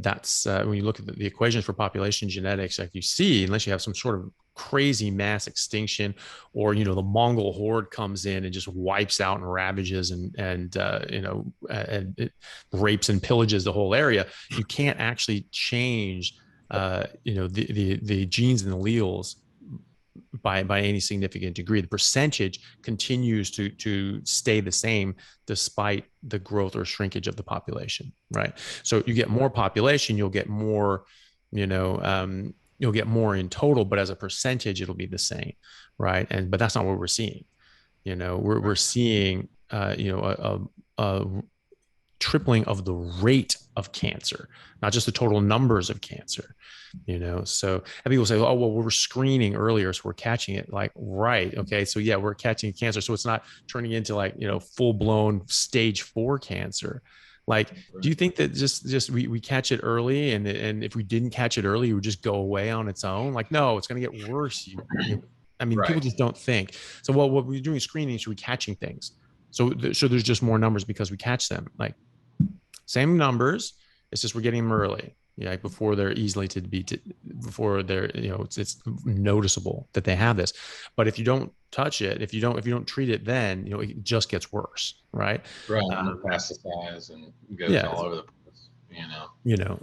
that's when you look at the equations for population genetics, like you see, unless you have some sort of crazy mass extinction or, the Mongol horde comes in and just wipes out and ravages and it rapes and pillages the whole area, you can't actually change, the genes and alleles by any significant degree. The percentage continues to stay the same despite the growth or shrinkage of the population, right? So you get more population, you'll get more, you'll get more in total, but as a percentage, it'll be the same, right? But that's not what we're seeing. We're seeing, a tripling of the rate of cancer, not just the total numbers of cancer, so and people say, oh, well, we're screening earlier, so we're catching it. Like, right. Okay. So yeah, we're catching cancer. So it's not turning into like, full blown stage 4 cancer. Like, do you think that just we catch it early and if we didn't catch it early, it would just go away on its own? Like, no, it's going to get worse. People just don't think. So, well, what we're doing screening is we're catching things. So there's just more numbers because we catch them. Like, same numbers. It's just we're getting them early, before they're easily before they're, it's noticeable that they have this. But if you don't touch it, if you don't treat it, then it just gets worse, right? Right. Metastasize and goes all over the place,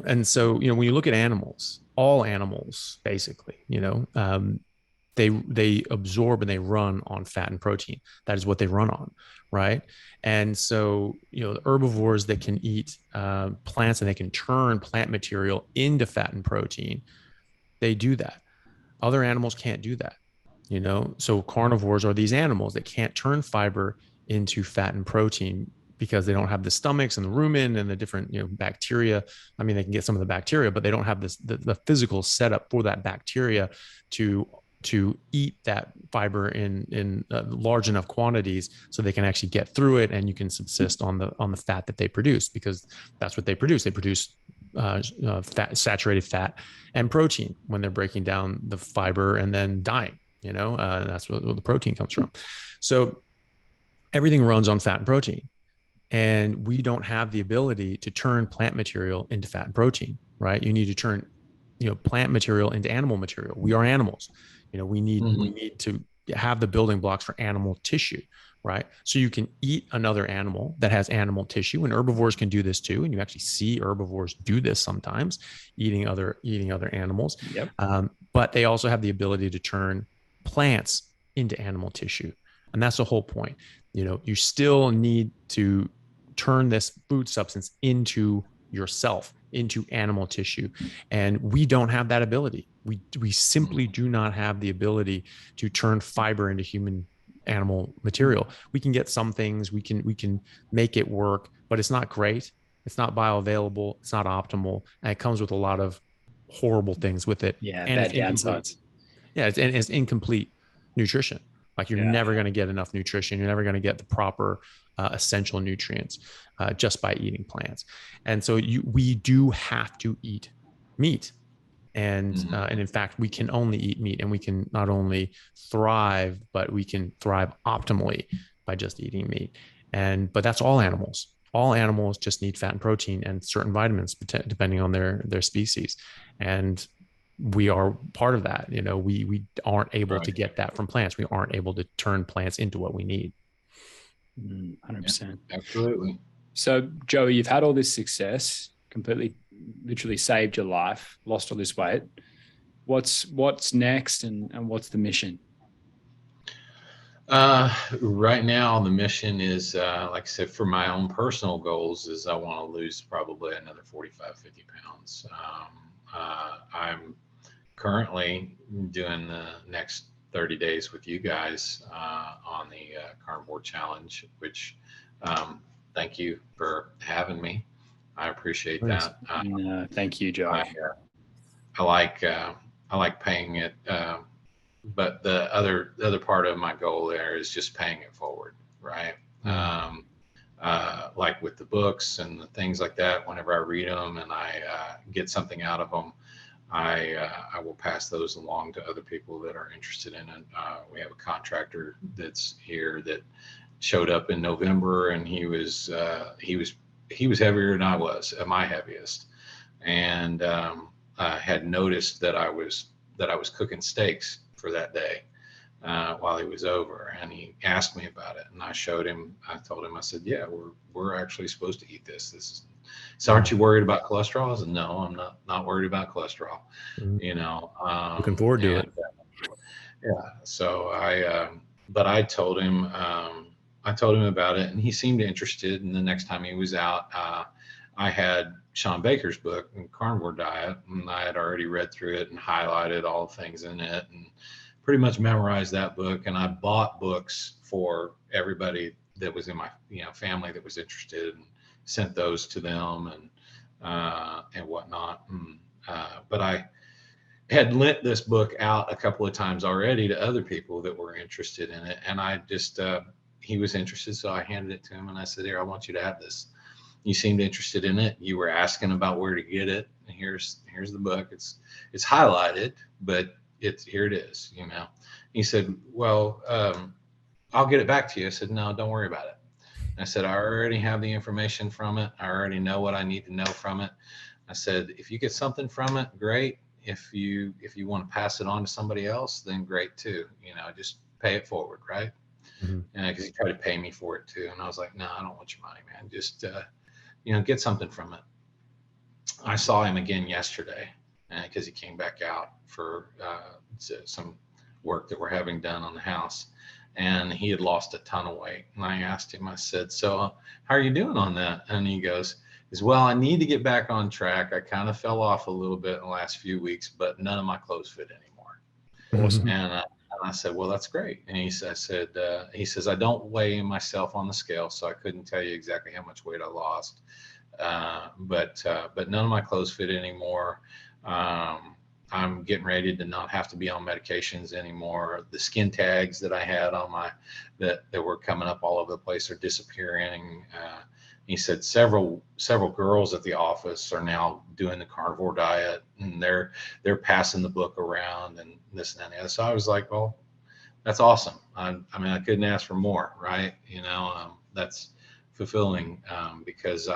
And so when you look at animals, all animals basically, they absorb and they run on fat and protein. That is what they run on, right? And so, the herbivores that can eat plants and they can turn plant material into fat and protein, they do that. Other animals can't do that, So carnivores are these animals that can't turn fiber into fat and protein because they don't have the stomachs and the rumen and the different, bacteria. I mean, they can get some of the bacteria, but they don't have the physical setup for that bacteria to eat that fiber in large enough quantities so they can actually get through it, and you can subsist on the fat that they produce, because that's what they produce. They produce saturated fat and protein when they're breaking down the fiber and then dying. That's where the protein comes from. So everything runs on fat and protein, and we don't have the ability to turn plant material into fat and protein, right? You need to turn plant material into animal material. We are animals. We need to have the building blocks for animal tissue, right? So you can eat another animal that has animal tissue, and herbivores can do this too. And you actually see herbivores do this sometimes, eating other animals. Yep. But they also have the ability to turn plants into animal tissue, and that's the whole point. You still need to turn this food substance into yourself, into animal tissue, and we don't have that ability. We simply do not have the ability to turn fiber into human animal material. We can get some things, we can make it work, but it's not great. It's not bioavailable. It's not optimal, and it comes with a lot of horrible things with it. Yeah, And bad downsides. Yeah, it's incomplete nutrition. Like you're never going to get enough nutrition. You're never going to get the proper essential nutrients just by eating plants. And so we do have to eat meat. And in fact, we can only eat meat, and we can not only thrive, but we can thrive optimally by just eating meat. But that's all animals. All animals just need fat and protein and certain vitamins, depending on their species. And we are part of that. We aren't able to get that from plants. We aren't able to turn plants into what we need. 100%. Yeah, absolutely. So, Joey, you've had all this success, literally saved your life, lost all this weight. What's next, and what's the mission? Right now, the mission is, like I said, for my own personal goals, is I want to lose probably another 45, 50 pounds. I'm currently doing the next 30 days with you guys on the Carnivore Challenge, which thank you for having me. I appreciate that. Thank you, Joe. I like paying it, but the other part of my goal there is just paying it forward, right? Like with the books and the things like that, whenever I read them and I get something out of them, I will pass those along to other people that are interested in it. We have a contractor that's here that showed up in November, and he was heavier than I was, at my heaviest, and had noticed that I was cooking steaks for that day while he was over, and he asked me about it, and I told him, I said, yeah, we're actually supposed to eat this. So aren't you worried about cholesterol? I said, no, I'm not worried about cholesterol. Looking forward to it. Yeah. So but I told him about it, and he seemed interested. And the next time he was out, I had Sean Baker's book, Carnivore Diet, and I had already read through it and highlighted all the things in it and pretty much memorized that book. And I bought books for everybody that was in my family that was interested, and sent those to them and whatnot. But I had lent this book out a couple of times already to other people that were interested in it, and I just he was interested, so I handed it to him, and I said, here, I want you to have this. You seemed interested in it. You were asking about where to get it, and here's the book. It's highlighted, but here it is. He said, well, I'll get it back to you. I said, no, don't worry about it. I said, I already have the information from it. I already know what I need to know from it. I said, if you get something from it, great. If you want to pass it on to somebody else, then great too. Just pay it forward, right? Mm-hmm. And because he tried to pay me for it too, and I was like, no, I don't want your money, man. Just get something from it. I saw him again yesterday because he came back out for some work that we're having done on the house. And he had lost a ton of weight. And I asked him, I said, so how are you doing on that? And he goes, well, I need to get back on track. I kind of fell off a little bit in the last few weeks, but none of my clothes fit anymore. Awesome. And I said, well, that's great. And he says, I don't weigh myself on the scale, so I couldn't tell you exactly how much weight I lost. But none of my clothes fit anymore. I'm getting ready to not have to be on medications anymore. The skin tags that I had on that were coming up all over the place are disappearing. He said several girls at the office are now doing the carnivore diet, and they're passing the book around and this and that. And so I was like, well, that's awesome. I mean, I couldn't ask for more, right? That's fulfilling because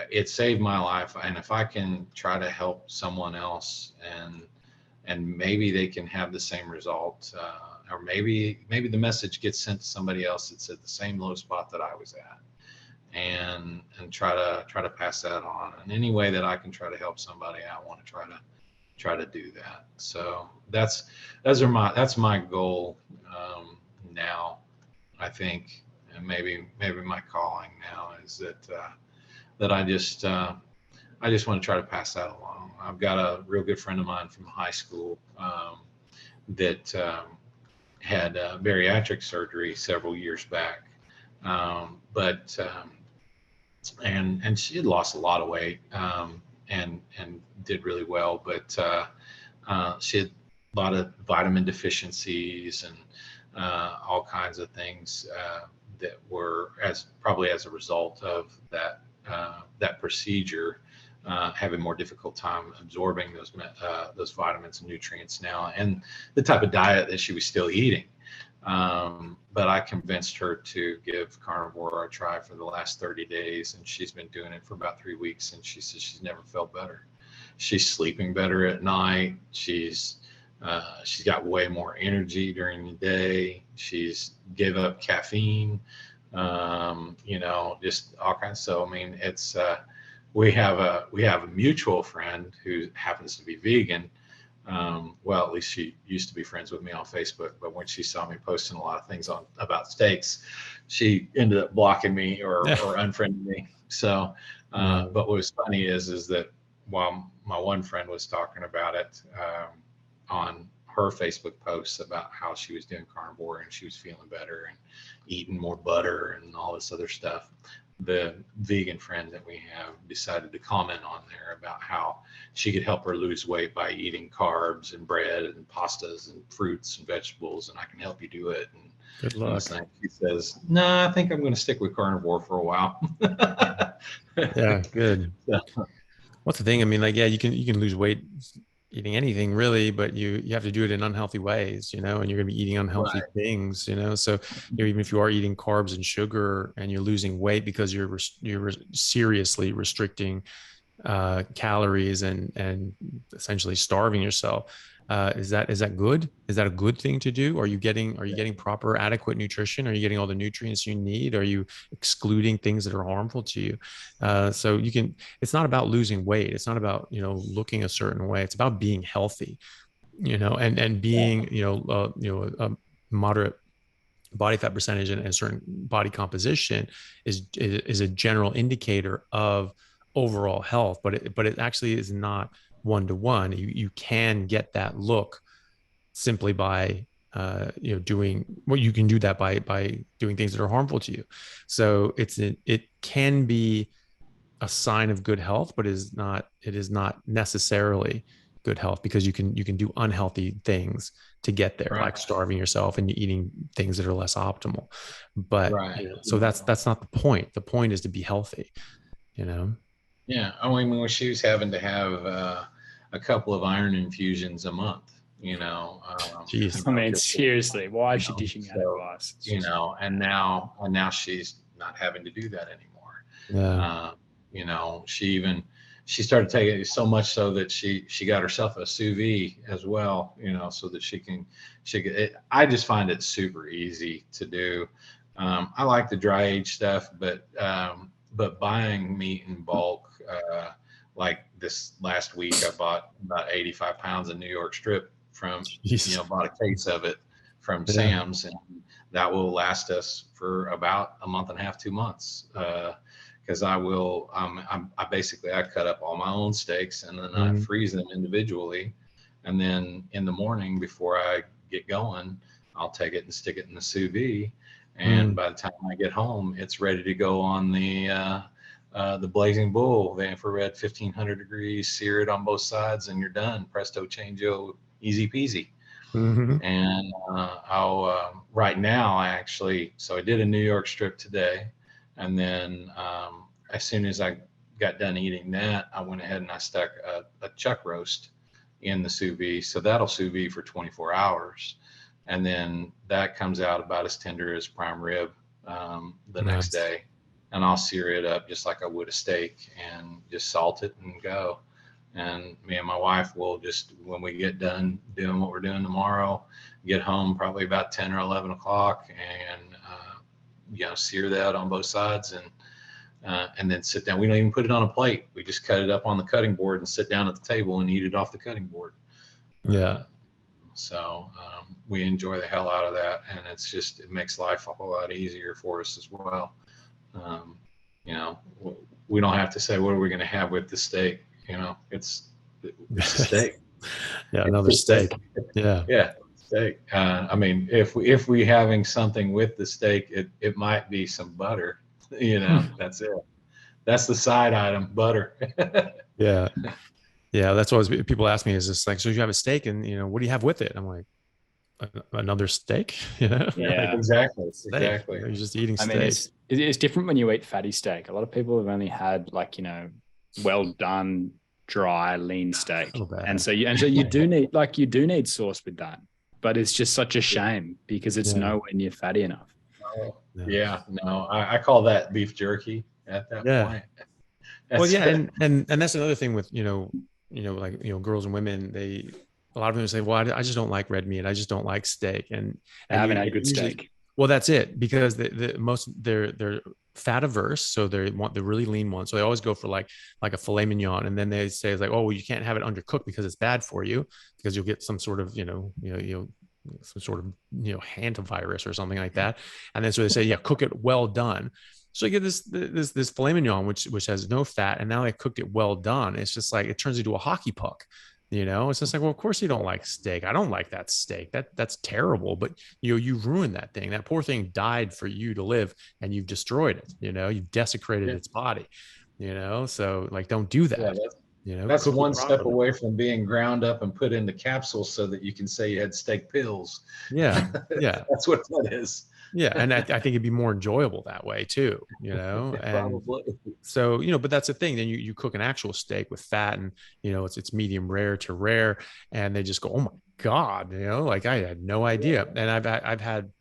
it saved my life. And if I can try to help someone else and and maybe they can have the same result, or maybe the message gets sent to somebody else that's at the same low spot that I was at, and try to pass that on. And any way that I can try to help somebody, I want to try to do that. So that's my goal now, I think, and maybe my calling now is that I just want to try to pass that along. I've got a real good friend of mine from high school that had bariatric surgery several years back, but and she had lost a lot of weight, and did really well, but she had a lot of vitamin deficiencies and all kinds of things that were probably as a result of that procedure, having more difficult time absorbing those vitamins and nutrients now, and the type of diet that she was still eating. But I convinced her to give carnivore a try for the last 30 days, and she's been doing it for about 3 weeks, and she says she's never felt better. She's sleeping better at night. She's got way more energy during the day. She's gave up caffeine, just all kinds. So I mean, it's we have a mutual friend who happens to be vegan. Well, at least she used to be friends with me on Facebook, but when she saw me posting a lot of things about steaks, she ended up blocking me or unfriending me. So, but what was funny is that while my one friend was talking about it on her Facebook posts about how she was doing carnivore and she was feeling better and eating more butter and all this other stuff, the vegan friend that we have decided to comment on there about how she could help her lose weight by eating carbs and bread and pastas and fruits and vegetables, and I can help you do it. And good luck. She says, "No, I think I'm going to stick with carnivore for a while." Yeah, good. What's the thing? I mean, like, yeah, you can lose weight eating anything really, but you have to do it in unhealthy ways, and you're going to be eating unhealthy things, so even if you are eating carbs and sugar and you're losing weight because you're seriously restricting calories and essentially starving yourself, is that good? Is that a good thing to do? Are you getting proper adequate nutrition? Are you getting all the nutrients you need? Are you excluding things that are harmful to you? So it's not about losing weight. It's not about, looking a certain way. It's about being healthy, and being, a moderate body fat percentage and certain body composition is a general indicator of overall health, but it actually is not one-to-one. You can get that look simply by doing what you can do that by doing things that are harmful to you. So it can be a sign of good health, but it is not necessarily good health, because you can do unhealthy things to get there, like starving yourself and eating things that are less optimal. But so that's not the point. The point is to be healthy, Yeah, I mean, when she was having to have a couple of iron infusions a month, Jeez. I mean, seriously, why is she dishing out advice? And now she's not having to do that anymore. Yeah. She started taking it so much so that she got herself a sous vide as well, so that she could I just find it super easy to do. I like the dry age stuff, but buying meat in bulk, like this last week, I bought about 85 pounds of New York strip from, bought a case of it from Sam's, and that will last us for about a month and a half, 2 months. Because I cut up all my own steaks and then I freeze them individually. And then in the morning before I get going, I'll take it and stick it in the sous vide. And by the time I get home, it's ready to go on the Blazing Bull, the infrared 1500 degrees, sear it on both sides, and you're done. Presto changeo, easy peasy. And right now, I did a New York strip today. And then as soon as I got done eating that, I went ahead and I stuck a chuck roast in the sous vide. So that'll sous vide for 24 hours. And then that comes out about as tender as prime rib the next day. And I'll sear it up just like I would a steak and just salt it and go. And me and my wife will just, when we get done doing what we're doing tomorrow, get home probably about 10 or 11 o'clock and, sear that on both sides and then sit down. We don't even put it on a plate. We just cut it up on the cutting board and sit down at the table and eat it off the cutting board. Yeah. So we enjoy the hell out of that. And it makes life a whole lot easier for us as well. We don't have to say, what are we going to have with the steak? It's a steak. Yeah, another steak. Yeah. Yeah, steak. If we having something with the steak, it might be some butter. That's it. That's the side item, butter. Yeah. Yeah, that's what people ask me, is this like, so you have a steak and, what do you have with it? I'm like, another steak, Yeah, exactly. Steak. Exactly. You're just eating steak. I mean, it's different when you eat fatty steak. A lot of people have only had well done, dry, lean steak, and so you do need sauce with that. But it's just such a shame because it's nowhere near fatty enough. I call that beef jerky at that point. Well, yeah, and that's another thing with girls and women. A lot of them say, well, I just don't like red meat. I just don't like steak. And I haven't had good steak. Well, that's it, because they're fat averse. So they want the really lean one. So they always go for like a filet mignon. And then they say, it's like, oh, well, you can't have it undercooked because it's bad for you, because you'll get some sort of, some sort of, hantavirus or something like that. And then so they say, yeah, cook it well done. So you get this filet mignon, which has no fat, and now they cooked it well done. It's just like, it turns into a hockey puck. It's just like, well, of course you don't like steak. I don't like that steak. That's terrible. But you ruined that thing. That poor thing died for you to live, and you've destroyed it. You've desecrated its body. So like, don't do that. That's one step away from being ground up and put into capsules so that you can say you had steak pills. Yeah, yeah. That's what that is. Yeah, and I think it'd be more enjoyable that way too, and Probably. So, but that's the thing. Then you cook an actual steak with fat, and it's medium rare to rare, and they just go, oh my God, like, I had no idea. And I've had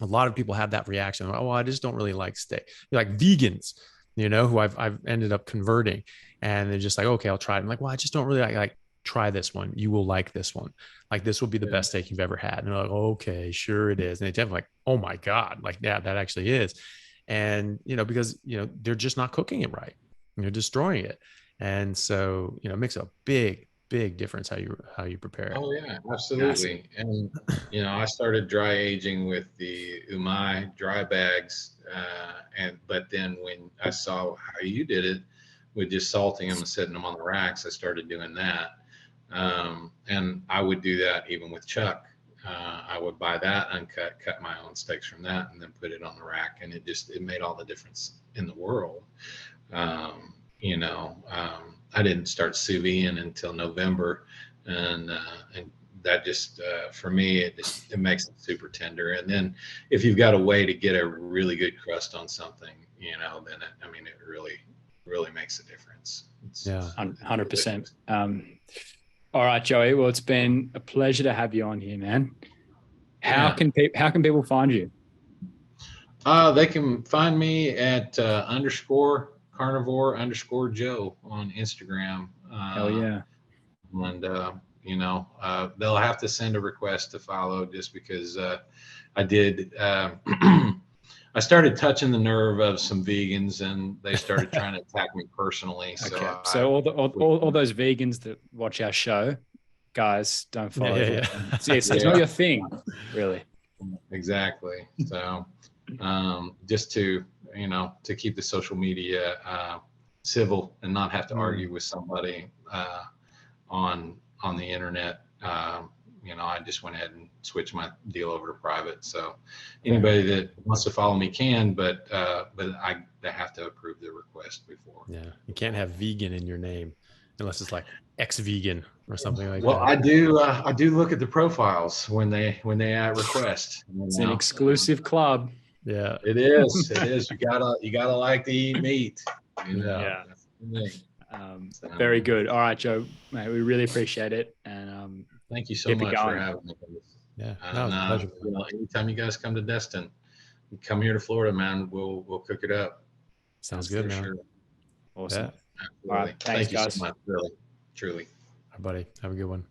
a lot of people have that reaction. Oh, well, I just don't really like steak. Like vegans, who I've ended up converting, and they're just like, okay, I'll try it. I'm like, well, I just don't really like try this one. You will like this one. Like, this will be the best steak you've ever had. And they're like, okay, sure it is. And they definitely like, oh my God, like, yeah, that actually is. And, because, they're just not cooking it right. You're destroying it. And so, it makes a big difference how you prepare it. Oh yeah, absolutely. And, I started dry aging with the Umai dry bags. But then when I saw how you did it with just salting them and setting them on the racks, I started doing that. And I would do that even with chuck. I would buy that uncut, cut my own steaks from that, and then put it on the rack. And it made all the difference in the world. I didn't start sous vide until November. And that just, for me, it makes it super tender. And then if you've got a way to get a really good crust on something, then it really makes a difference. It's 100%. All right, Joey. Well, it's been a pleasure to have you on here, man. How can people find you? They can find me at _carnivore_Joe on Instagram. Hell yeah. And they'll have to send a request to follow, just because I did. I started touching the nerve of some vegans, and they started trying to attack me personally. So all those vegans that watch our show, guys, don't follow. It's not your thing, really. Exactly. So just to keep the social media civil and not have to argue with somebody on the internet. I just went ahead and switched my deal over to private. So anybody that wants to follow me can, but I have to approve the request before. Yeah, you can't have vegan in your name unless it's like ex-vegan or something like that. Well, I do look at the profiles when they request. It's an exclusive club. Yeah, it is. It is. You gotta like to eat meat. Yeah. Very good. All right, Joe, mate, we really appreciate it, and thank you so much for having me. Yeah, pleasure. Anytime you guys come to Destin, come here to Florida, man. We'll cook it up. Sounds good, man. Sure. Awesome. Yeah. All right, thanks, guys. So much, really. truly. Our buddy, have a good one.